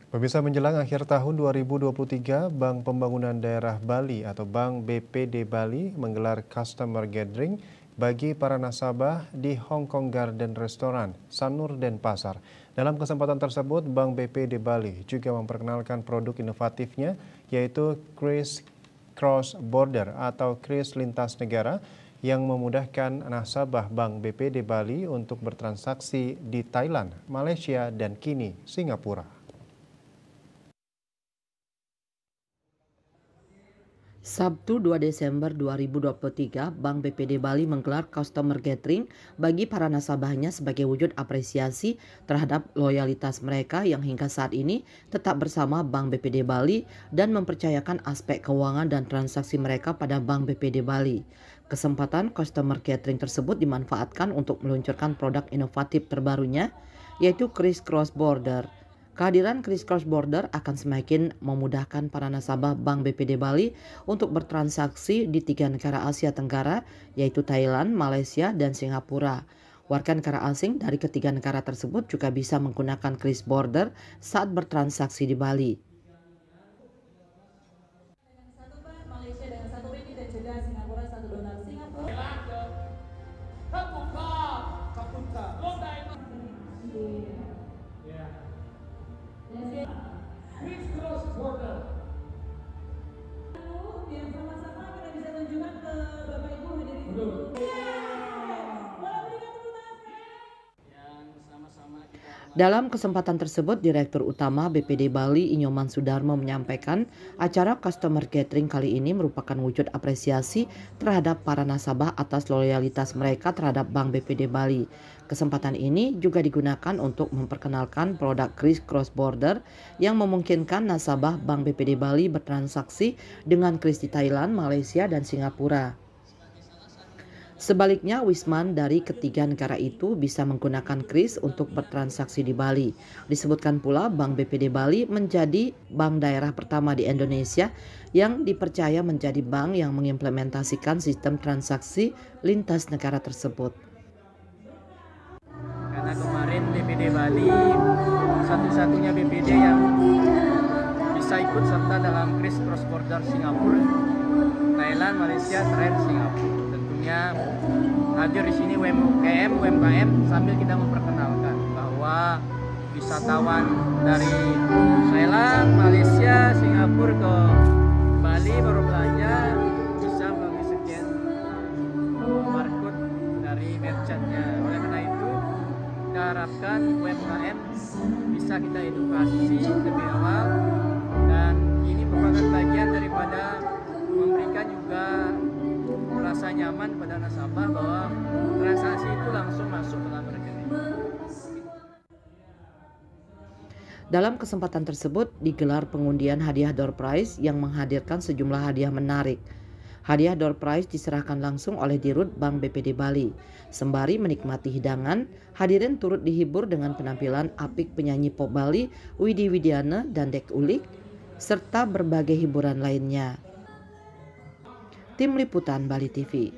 Pemirsa, menjelang akhir tahun 2023, Bank Pembangunan Daerah Bali atau Bank BPD Bali menggelar Customer Gathering bagi para nasabah di Hong Kong Garden Restaurant, Sanur Denpasar. Dalam kesempatan tersebut, Bank BPD Bali juga memperkenalkan produk inovatifnya, yaitu Kris Cross Border atau Kris Lintas Negara yang memudahkan nasabah Bank BPD Bali untuk bertransaksi di Thailand, Malaysia, dan kini Singapura. Sabtu 2 Desember 2023, Bank BPD Bali menggelar Customer Gathering bagi para nasabahnya sebagai wujud apresiasi terhadap loyalitas mereka yang hingga saat ini tetap bersama Bank BPD Bali dan mempercayakan aspek keuangan dan transaksi mereka pada Bank BPD Bali. Kesempatan Customer Gathering tersebut dimanfaatkan untuk meluncurkan produk inovatif terbarunya, yaitu Kris Cross Border. Kehadiran Kris Cross Border akan semakin memudahkan para nasabah Bank BPD Bali untuk bertransaksi di 3 negara Asia Tenggara, yaitu Thailand, Malaysia, dan Singapura. Warga negara asing dari ketiga negara tersebut juga bisa menggunakan Kris Border saat bertransaksi di Bali. Malaysia dengan satu ringgit dan juga Singapura $1 Singapura. Kris Cross Border. Biar sama-sama kita bisa tunjukkan ke Bapak Ibu hadirin di sini. Dalam kesempatan tersebut, Direktur Utama BPD Bali Inyoman Sudarmo menyampaikan acara Customer Gathering kali ini merupakan wujud apresiasi terhadap para nasabah atas loyalitas mereka terhadap Bank BPD Bali. Kesempatan ini juga digunakan untuk memperkenalkan produk Kris Cross Border yang memungkinkan nasabah Bank BPD Bali bertransaksi dengan kris di Thailand, Malaysia, dan Singapura. Sebaliknya, Wisman dari ketiga negara itu bisa menggunakan kris untuk bertransaksi di Bali. Disebutkan pula Bank BPD Bali menjadi bank daerah pertama di Indonesia yang dipercaya menjadi bank yang mengimplementasikan sistem transaksi lintas negara tersebut. Karena kemarin BPD Bali satu-satunya BPD yang bisa ikut serta dalam Kris Cross Border Singapura, Thailand, Malaysia, terakhir Singapura. Hadir di sini UMKM sambil kita memperkenalkan bahwa wisatawan dari Thailand, Malaysia, Singapura ke Bali berbelanja bisa melalui scan barcode dari merchantnya. Oleh karena itu, kita harapkan UMKM bisa kita edukasi lebih awal, dan ini merupakan bagian daripada memberikan juga rasa nyaman pada nasabah bahwa transaksi itu langsung masuk dalam rekening. Dalam kesempatan tersebut digelar pengundian hadiah door prize yang menghadirkan sejumlah hadiah menarik. Hadiah door prize diserahkan langsung oleh Dirut Bank BPD Bali. Sembari menikmati hidangan, hadirin turut dihibur dengan penampilan apik penyanyi pop Bali Widi Widiana dan Dek Ulik serta berbagai hiburan lainnya. Tim Liputan Bali TV.